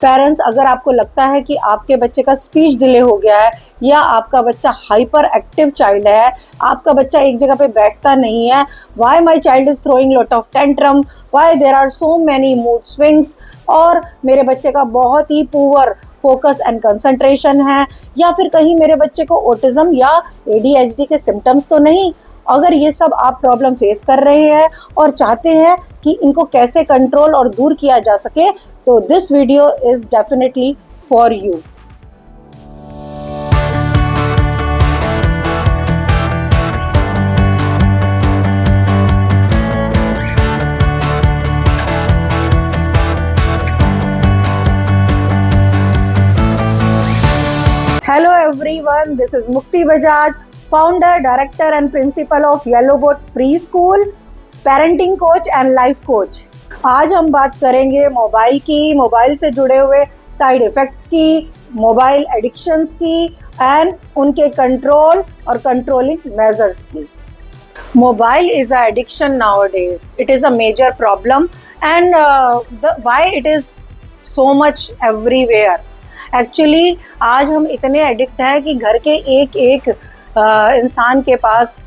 Parents, अगर आपको लगता है कि आपके बच्चे का स्पीच डिले हो गया है या आपका बच्चा हाइपर एक्टिव चाइल्ड है, आपका बच्चा एक जगह पे बैठता नहीं है, why my child is throwing lot of tantrum, why there are so many mood swings, और मेरे बच्चे का बहुत ही पुअर फोकस एंड कंसंट्रेशन है, या फिर कहीं मेरे बच्चे को ऑटिज्म या एडीएचडी के सिम्टम्स तो नहीं। अगर ये सब आप प्रॉब्लम फेस कर रहे हैं और चाहते हैं कि इनको कैसे कंट्रोल और दूर किया जा सके, तो this video is definitely for you. Hello everyone, this is Mukti Bajaj, founder, director and principal of Yellow Boat Preschool, parenting coach and life coach। आज हम बात करेंगे मोबाइल की, मोबाइल से जुड़े हुए साइड इफ़ेक्ट्स की, मोबाइल एडिक्शंस की एंड उनके कंट्रोल और कंट्रोलिंग मेजर्स की। Mobile is an addiction nowadays. It is a major problem and why it is so much everywhere. Actually आज हम इतने एडिक्ट हैं कि घर के एक एक इंसान के पास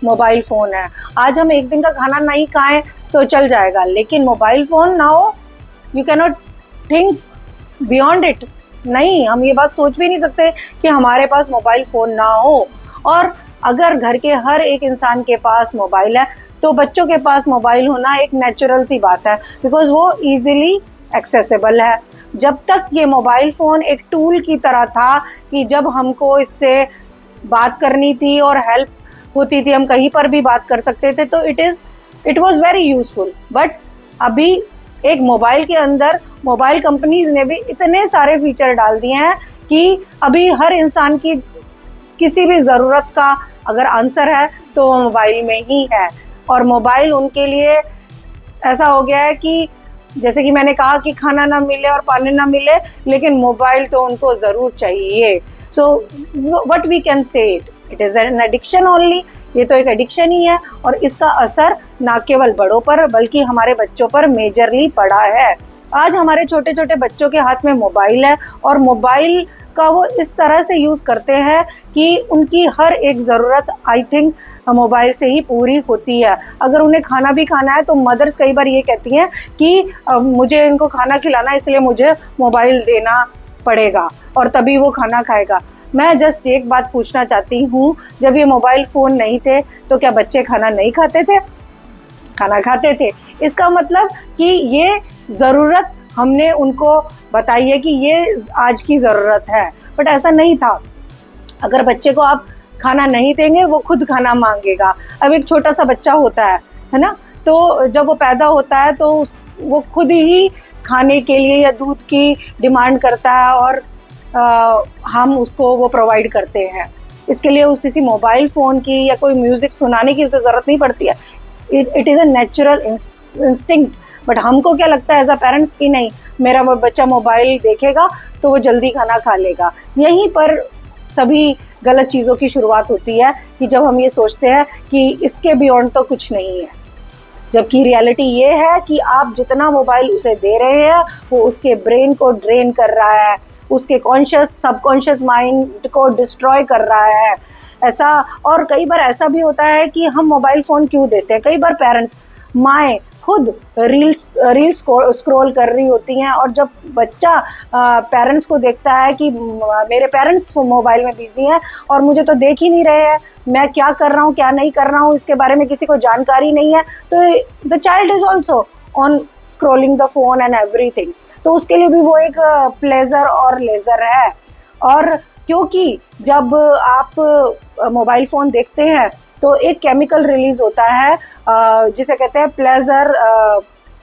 मोबाइल फ़ोन है। आज हम एक दिन का खाना नहीं खाएं तो चल जाएगा, लेकिन मोबाइल फ़ोन ना हो, you can not think beyond it. नहीं, हम ये बात सोच भी नहीं सकते कि हमारे पास मोबाइल फ़ोन ना हो। और अगर घर के हर एक इंसान के पास मोबाइल है तो बच्चों के पास मोबाइल होना एक नेचुरल सी बात है, बिकॉज वो ईजिली एक्सेसिबल है। जब तक ये मोबाइल फ़ोन एक टूल की तरह था कि जब हमको इससे बात करनी थी और हेल्प होती थी, हम कहीं पर भी बात कर सकते थे, तो it was very useful. But अभी एक मोबाइल के अंदर मोबाइल कंपनीज ने भी इतने सारे फीचर डाल दिए हैं कि अभी हर इंसान की किसी भी ज़रूरत का अगर आंसर है तो वो मोबाइल में ही है। और मोबाइल उनके लिए ऐसा हो गया है कि जैसे कि मैंने कहा कि खाना ना मिले और पानी ना मिले, लेकिन मोबाइल तो उनको ज़रूर चाहिए। So what we can say, it is an addiction only. ये तो एक एडिक्शन ही है और इसका असर ना केवल बड़ों पर बल्कि हमारे बच्चों पर मेजरली पड़ा है। आज हमारे छोटे छोटे बच्चों के हाथ में मोबाइल है और मोबाइल का वो इस तरह से यूज़ करते हैं कि उनकी हर एक ज़रूरत आई थिंक मोबाइल से ही पूरी होती है। अगर उन्हें खाना भी खाना है तो मदर्स कई बार ये कहती हैं कि मुझे इनको खाना खिलाना है इसलिए मुझे मोबाइल देना पड़ेगा और तभी वो खाना खाएगा। मैं जस्ट एक बात पूछना चाहती हूँ, जब ये मोबाइल फ़ोन नहीं थे तो क्या बच्चे खाना नहीं खाते थे? खाना खाते थे। इसका मतलब कि ये ज़रूरत हमने उनको बताई है कि ये आज की ज़रूरत है, बट ऐसा नहीं था। अगर बच्चे को आप खाना नहीं देंगे वो खुद खाना मांगेगा। अब एक छोटा सा बच्चा होता है ना, तो जब वो पैदा होता है तो वो खुद ही खाने के लिए या दूध की डिमांड करता है और हम उसको वो प्रोवाइड करते हैं। इसके लिए किसी मोबाइल फ़ोन की या कोई म्यूज़िक सुनाने की तो ज़रूरत नहीं पड़ती है। It is a natural instinct. But हमको क्या लगता है एज अ पेरेंट्स कि नहीं, मेरा बच्चा मोबाइल देखेगा तो वो जल्दी खाना खा लेगा। यहीं पर सभी गलत चीज़ों की शुरुआत होती है कि जब हम ये सोचते हैं कि इसके बियॉन्ड तो कुछ नहीं है, जबकि रियलिटी ये है कि आप जितना मोबाइल उसे दे रहे हैं वो उसके ब्रेन को ड्रेन कर रहा है, उसके कॉन्शियस सबकॉन्शियस माइंड को डिस्ट्रॉय कर रहा है। ऐसा, और कई बार ऐसा भी होता है कि हम मोबाइल फ़ोन क्यों देते हैं, कई बार पेरेंट्स माएँ खुद रील्स स्क्रॉल कर रही होती हैं और जब बच्चा पेरेंट्स को देखता है कि मेरे पेरेंट्स मोबाइल में बिजी हैं और मुझे तो देख ही नहीं रहे हैं, मैं क्या कर रहा हूँ क्या नहीं कर रहा हूँ इसके बारे में किसी को जानकारी नहीं है, तो the child is also on scrolling the phone and everything. तो उसके लिए भी वो एक प्लेजर और लेजर है। और क्योंकि जब आप मोबाइल फ़ोन देखते हैं तो एक केमिकल रिलीज होता है जिसे कहते हैं प्लेजर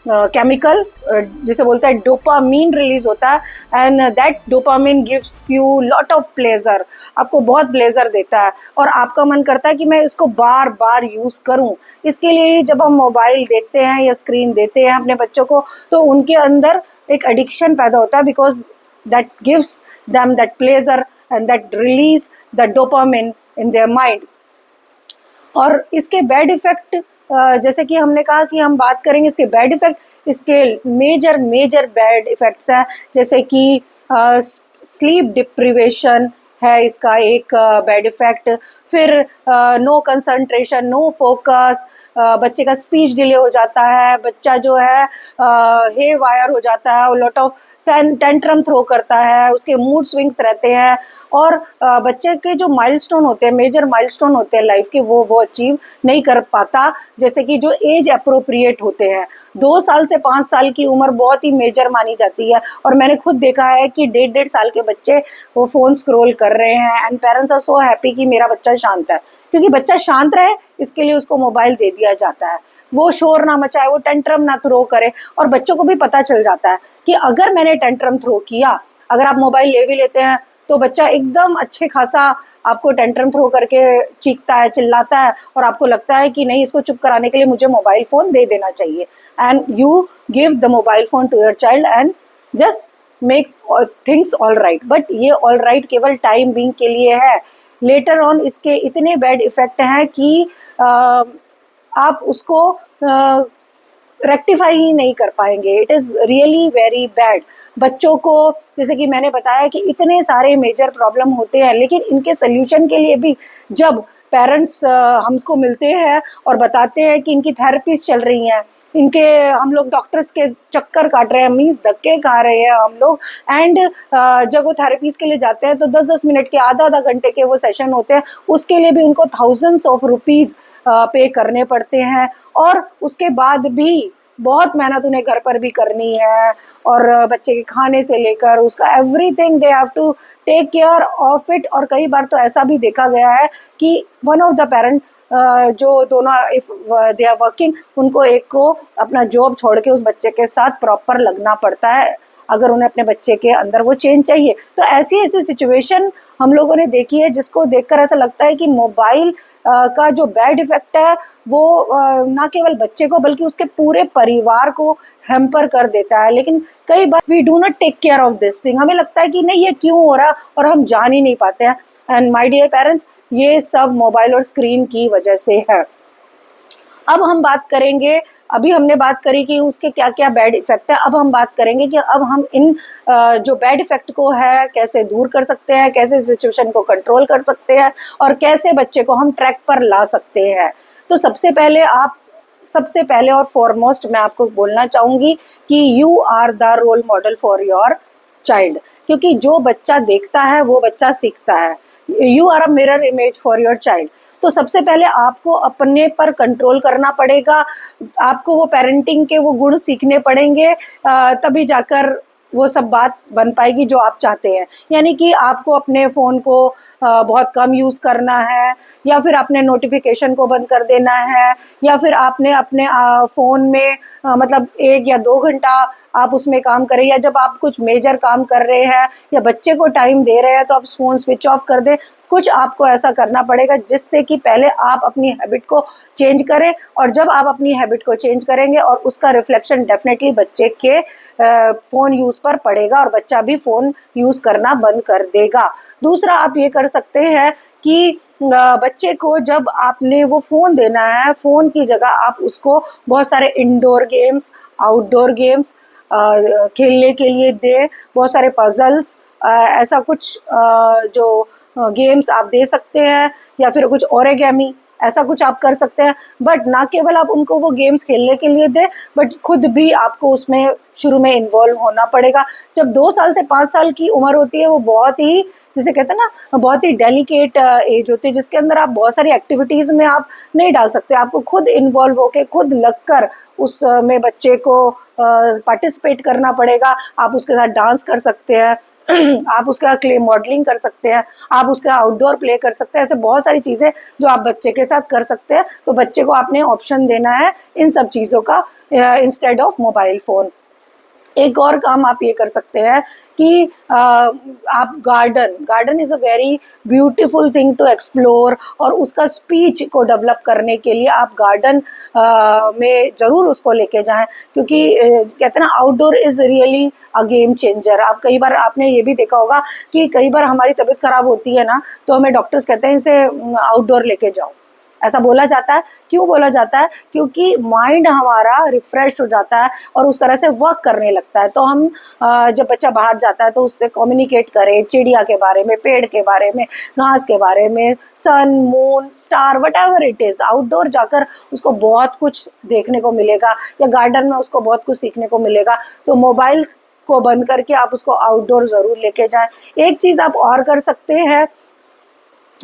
केमिकल, जिसे बोलते हैं डोपामीन रिलीज होता है and that dopamine gives you lot of pleasure, आपको बहुत प्लेजर देता है और आपका मन करता है कि मैं इसको बार बार यूज़ करूं। इसके लिए जब हम मोबाइल देखते हैं या स्क्रीन देते हैं अपने बच्चों को तो उनके अंदर एक एडिक्शन पैदा होता है, because that gives them that pleasure and that release the dopamine in their mind. और इसके बैड इफ़ेक्ट जैसे कि हमने कहा कि हम बात करेंगे इसके बैड इफ़ेक्ट, इसके मेजर मेजर बैड इफ़ेक्ट्स हैं, जैसे कि स्लीप डिप्रिवेशन है इसका एक बैड इफ़ेक्ट। फिर नो कंसंट्रेशन, नो फोकस, बच्चे का स्पीच डिले हो जाता है, बच्चा जो है हे वायर हो जाता है, लॉट ऑफ टेंट्रम थ्रो करता है, उसके मूड स्विंग्स रहते हैं। और बच्चे के जो माइलस्टोन होते हैं, मेजर माइलस्टोन होते हैं लाइफ के, वो अचीव नहीं कर पाता, जैसे कि जो एज अप्रोप्रिएट होते हैं। 2 साल से 5 साल की उम्र बहुत ही मेजर मानी जाती है, और मैंने खुद देखा है कि 1.5 साल के बच्चे वो फ़ोन स्क्रॉल कर रहे हैं, and parents are so happy कि मेरा बच्चा शांत है, क्योंकि बच्चा शांत रहे इसके लिए उसको मोबाइल दे दिया जाता है। वो शोर ना मचाए, वो टेंट्रम ना थ्रो करे, और बच्चों को भी पता चल जाता है कि अगर मैंने टेंट्रम थ्रो किया, अगर आप मोबाइल ले भी लेते हैं तो बच्चा एकदम अच्छे खासा आपको टेंट्रम थ्रो करके चीखता है, चिल्लाता है, और आपको लगता है कि नहीं, इसको चुप कराने के लिए मुझे मोबाइल फ़ोन दे देना चाहिए, and you give the mobile phone to your child and just make things all right. But ये ऑल राइट केवल टाइम बीइंग के लिए है। लेटर ऑन इसके इतने बैड इफ़ेक्ट हैं कि आप उसको रेक्टिफाई ही नहीं कर पाएंगे। It is really very bad. बच्चों को, जैसे कि मैंने बताया कि इतने सारे मेजर प्रॉब्लम होते हैं, लेकिन इनके सोल्यूशन के लिए भी जब पेरेंट्स हमको मिलते हैं और बताते हैं कि इनकी थेरेपीज चल रही हैं, इनके हम लोग डॉक्टर्स के चक्कर काट रहे हैं, मीन्स धक्के खा रहे हैं हम लोग, एंड जब वो थेरेपीज के लिए जाते हैं तो 10-10 मिनट के, आधा-आधा घंटे के वो सेशन होते हैं, उसके लिए भी उनको थाउजेंड्स ऑफ रुपीज़ पे करने पड़ते हैं, और उसके बाद भी बहुत मेहनत उन्हें घर पर भी करनी है, और बच्चे के खाने से लेकर उसका everything they have to take care of it. और कई बार तो ऐसा भी देखा गया है कि वन ऑफ द पेरेंट, जो दोनों इफ दे आर वर्किंग, उनको एक को अपना जॉब छोड़ के उस बच्चे के साथ प्रॉपर लगना पड़ता है, अगर उन्हें अपने बच्चे के अंदर वो चेंज चाहिए। तो ऐसी ऐसी सिचुएशन हम लोगों ने देखी है, जिसको देखकर ऐसा लगता है कि मोबाइल का जो बैड इफ़ेक्ट है वो ना केवल बच्चे को बल्कि उसके पूरे परिवार को हैम्पर कर देता है। लेकिन कई बार we do not take care of this thing, हमें लगता है कि नहीं, ये क्यों हो रहा, और हम जान ही नहीं पाते हैं। एंड माय डियर पेरेंट्स, ये सब मोबाइल और स्क्रीन की वजह से है। अब हम बात करेंगे, अभी हमने बात करी कि उसके क्या क्या बैड इफ़ेक्ट है, अब हम बात करेंगे कि अब हम इन जो बैड इफ़ेक्ट को है कैसे दूर कर सकते हैं, कैसे सिचुएशन को कंट्रोल कर सकते हैं, और कैसे बच्चे को हम ट्रैक पर ला सकते हैं। तो सबसे पहले और फॉरमोस्ट मैं आपको बोलना चाहूँगी कि you are the role model for your child, क्योंकि जो बच्चा देखता है वो बच्चा सीखता है। You are a mirror image for your child. तो सबसे पहले आपको अपने पर कंट्रोल करना पड़ेगा, आपको वो पेरेंटिंग के वो गुण सीखने पड़ेंगे, तभी जाकर वो सब बात बन पाएगी जो आप चाहते हैं। यानी कि आपको अपने फ़ोन को बहुत कम यूज़ करना है, या फिर आपने नोटिफिकेशन को बंद कर देना है, या फिर आपने अपने फ़ोन में मतलब 1 या 2 घंटा आप उसमें काम करें, या जब आप कुछ मेजर काम कर रहे हैं या बच्चे को टाइम दे रहे हैं तो आप फ़ोन स्विच ऑफ कर दें। कुछ आपको ऐसा करना पड़ेगा जिससे कि पहले आप अपनी हैबिट को चेंज करें, और जब आप अपनी हैबिट को चेंज करेंगे और उसका रिफ्लेक्शन डेफिनेटली बच्चे के फ़ोन यूज़ पर पड़ेगा, और बच्चा भी फ़ोन यूज़ करना बंद कर देगा। दूसरा आप ये कर सकते हैं कि बच्चे को जब आपने वो फ़ोन देना है, फ़ोन की जगह आप उसको बहुत सारे इंडोर गेम्स, आउटडोर गेम्स खेलने के लिए दें, बहुत सारे पज़ल्स, ऐसा कुछ जो गेम्स आप दे सकते हैं, या फिर कुछ ओरिगेमी, ऐसा कुछ आप कर सकते हैं। बट ना केवल आप उनको वो गेम्स खेलने के लिए दें, बट खुद भी आपको उसमें शुरू में इन्वॉल्व होना पड़ेगा। जब 2 साल से 5 साल की उम्र होती है, वो बहुत ही, जिसे कहते हैं ना, बहुत ही डेलिकेट एज होती है, जिसके अंदर आप बहुत सारी एक्टिविटीज़ में आप नहीं डाल सकते। आपको खुद इन्वॉल्व होके, खुद लगकर उसमें बच्चे को पार्टिसिपेट करना पड़ेगा। आप उसके साथ डांस कर सकते हैं, आप उसका क्ले मॉडलिंग कर सकते हैं, आप उसका आउटडोर प्ले कर सकते हैं। ऐसे बहुत सारी चीज़ें जो आप बच्चे के साथ कर सकते हैं। तो बच्चे को आपने ऑप्शन देना है इन सब चीज़ों का, इंस्टेड ऑफ मोबाइल फ़ोन। एक और काम आप ये कर सकते हैं कि आप garden is a very beautiful thing to explore, और उसका स्पीच को डेवलप करने के लिए आप गार्डन में ज़रूर उसको लेके जाएं, क्योंकि कहते हैं ना, outdoor is really a game changer. आप कई बार आपने ये भी देखा होगा कि कई बार हमारी तबीयत खराब होती है ना, तो हमें डॉक्टर्स कहते हैं इसे आउटडोर लेके जाओ, ऐसा बोला जाता है। क्यों बोला जाता है? क्योंकि माइंड हमारा रिफ्रेश हो जाता है और उस तरह से वर्क करने लगता है। तो हम जब बच्चा बाहर जाता है तो उससे कम्युनिकेट करें, चिड़िया के बारे में, पेड़ के बारे में, घास के बारे में, sun, moon, star, whatever it is. Outdoor जाकर उसको बहुत कुछ देखने को मिलेगा, या गार्डन में उसको बहुत कुछ सीखने को मिलेगा। तो मोबाइल को बंद करके आप उसको आउटडोर ज़रूर लेके जाएं। एक चीज़ आप और कर सकते हैं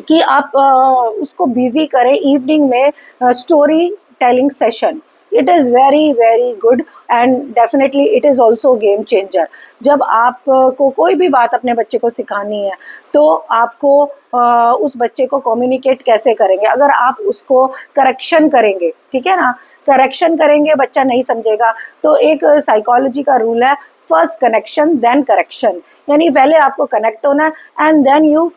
कि आप उसको बिजी करें इवनिंग में story telling session. It is very very good and definitely it is also game changer. जब आप को कोई भी बात अपने बच्चे को सिखानी है तो आपको उस बच्चे को कम्युनिकेट कैसे करेंगे। अगर आप उसको करेक्शन करेंगे, ठीक है ना, करेक्शन करेंगे, बच्चा नहीं समझेगा। तो एक साइकोलॉजी का रूल है, फर्स्ट कनेक्शन देन करेक्शन, यानी पहले आपको कनेक्ट होना है एंड देन यू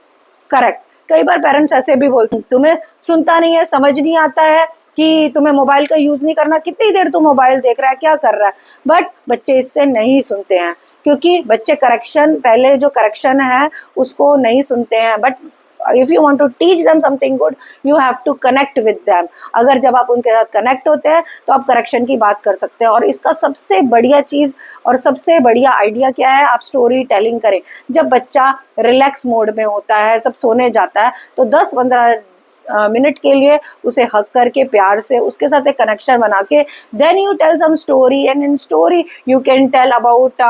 करेक्ट। कई बार पेरेंट्स ऐसे भी बोलते हैं, तुम्हें सुनता नहीं है, समझ नहीं आता है कि तुम्हें मोबाइल का यूज नहीं करना, कितनी देर तू मोबाइल देख रहा है, क्या कर रहा है। बट बच्चे इससे नहीं सुनते हैं, क्योंकि बच्चे करेक्शन, पहले जो करेक्शन है उसको नहीं सुनते हैं। But if you want to teach them something good, you have to connect with them. अगर जब आप उनके साथ कनेक्ट होते हैं तो आप करेक्शन की बात कर सकते हैं। और इसका सबसे बढ़िया चीज़ और सबसे बढ़िया आइडिया क्या है, आप स्टोरी टेलिंग करें। जब बच्चा रिलैक्स मोड में होता है, सब सोने जाता है, तो 10-15 मिनट के लिए उसे हक करके प्यार से उसके साथ एक कनेक्शन बना के then you tell some story, and in story you can tell about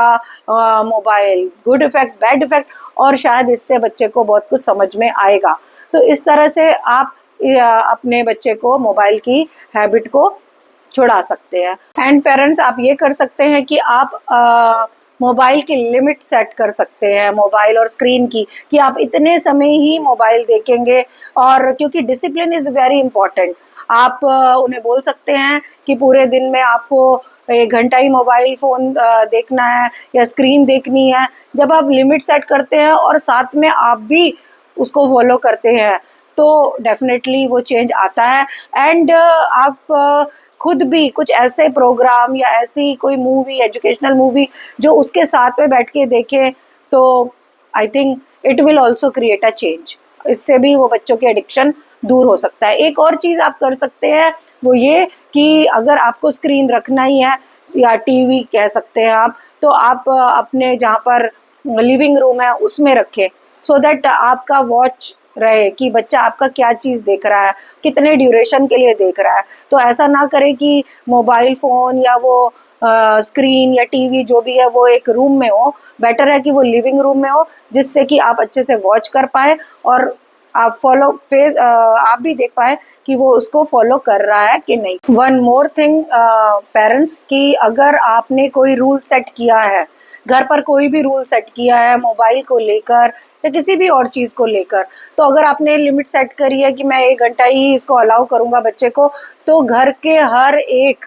mobile, good effect, bad effect, और शायद इससे बच्चे को बहुत कुछ समझ में आएगा। तो इस तरह से आप अपने बच्चे को मोबाइल की हैबिट को छुड़ा सकते हैं। एंड पेरेंट्स, आप ये कर सकते हैं कि आप मोबाइल की लिमिट सेट कर सकते हैं, मोबाइल और स्क्रीन की, कि आप इतने समय ही मोबाइल देखेंगे। और क्योंकि डिसिप्लिन इज़ वेरी इंपॉर्टेंट, आप उन्हें बोल सकते हैं कि पूरे दिन में आपको 1 घंटा ही मोबाइल फ़ोन देखना है या स्क्रीन देखनी है। जब आप लिमिट सेट करते हैं और साथ में आप भी उसको फॉलो करते हैं तो डेफिनेटली वो चेंज आता है। एंड आप खुद भी कुछ ऐसे प्रोग्राम या ऐसी कोई मूवी, एजुकेशनल मूवी जो उसके साथ में बैठ के देखें, तो I think it will also create a change. इससे भी वो बच्चों के एडिक्शन दूर हो सकता है। एक और चीज़ आप कर सकते हैं वो ये कि अगर आपको स्क्रीन रखना ही है, या टीवी कह सकते हैं आप, तो आप अपने जहाँ पर लिविंग रूम है उसमें रखें, सो दैट आपका वॉच रहे कि बच्चा आपका क्या चीज़ देख रहा है, कितने ड्यूरेशन के लिए देख रहा है। तो ऐसा ना करें कि मोबाइल फ़ोन या वो स्क्रीन या टीवी जो भी है वो एक रूम में हो। बेटर है कि वो लिविंग रूम में हो, जिससे कि आप अच्छे से वॉच कर पाए और आप आप भी देख पाए कि वो उसको फॉलो कर रहा है कि नहीं। वन मोर थिंग पेरेंट्स, की अगर आपने कोई रूल सेट किया है, घर पर कोई भी रूल सेट किया है मोबाइल को लेकर या किसी भी और चीज़ को लेकर, तो अगर आपने लिमिट सेट करी है कि मैं 1 घंटा ही इसको अलाउ करूँगा बच्चे को, तो घर के हर एक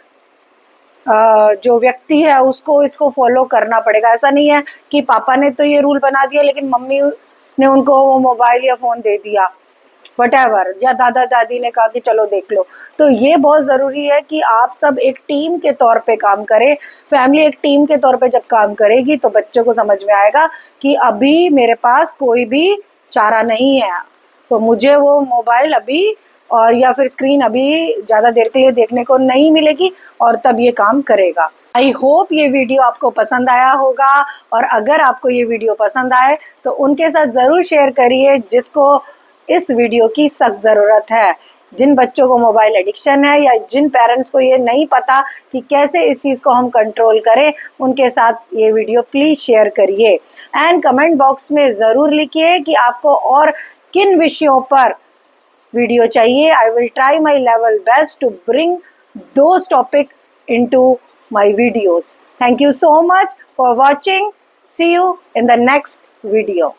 जो व्यक्ति है उसको इसको फॉलो करना पड़ेगा। ऐसा नहीं है कि पापा ने तो ये रूल बना दिया लेकिन मम्मी ने उनको वो मोबाइल या फ़ोन दे दिया, व्हाटएवर, या दादा दादी ने कहा कि चलो देख लो। तो ये बहुत ज़रूरी है कि आप सब एक टीम के तौर पे काम करें। फैमिली एक टीम के तौर पे जब काम करेगी तो बच्चों को समझ में आएगा कि अभी मेरे पास कोई भी चारा नहीं है, तो मुझे वो मोबाइल अभी और या फिर स्क्रीन अभी ज़्यादा देर के लिए देखने को नहीं मिलेगी, और तब ये काम करेगा। आई होप ये वीडियो आपको पसंद आया होगा, और अगर आपको ये वीडियो पसंद आए तो उनके साथ ज़रूर शेयर करिए जिसको इस वीडियो की सख्त ज़रूरत है। जिन बच्चों को मोबाइल एडिक्शन है, या जिन पेरेंट्स को ये नहीं पता कि कैसे इस चीज़ को हम कंट्रोल करें, उनके साथ ये वीडियो प्लीज़ शेयर करिए। एंड कमेंट बॉक्स में ज़रूर लिखिए कि आपको और किन विषयों पर वीडियो चाहिए। I will try my level best to bring those topic into my videos. Thank you so much for watching. See you in the next video.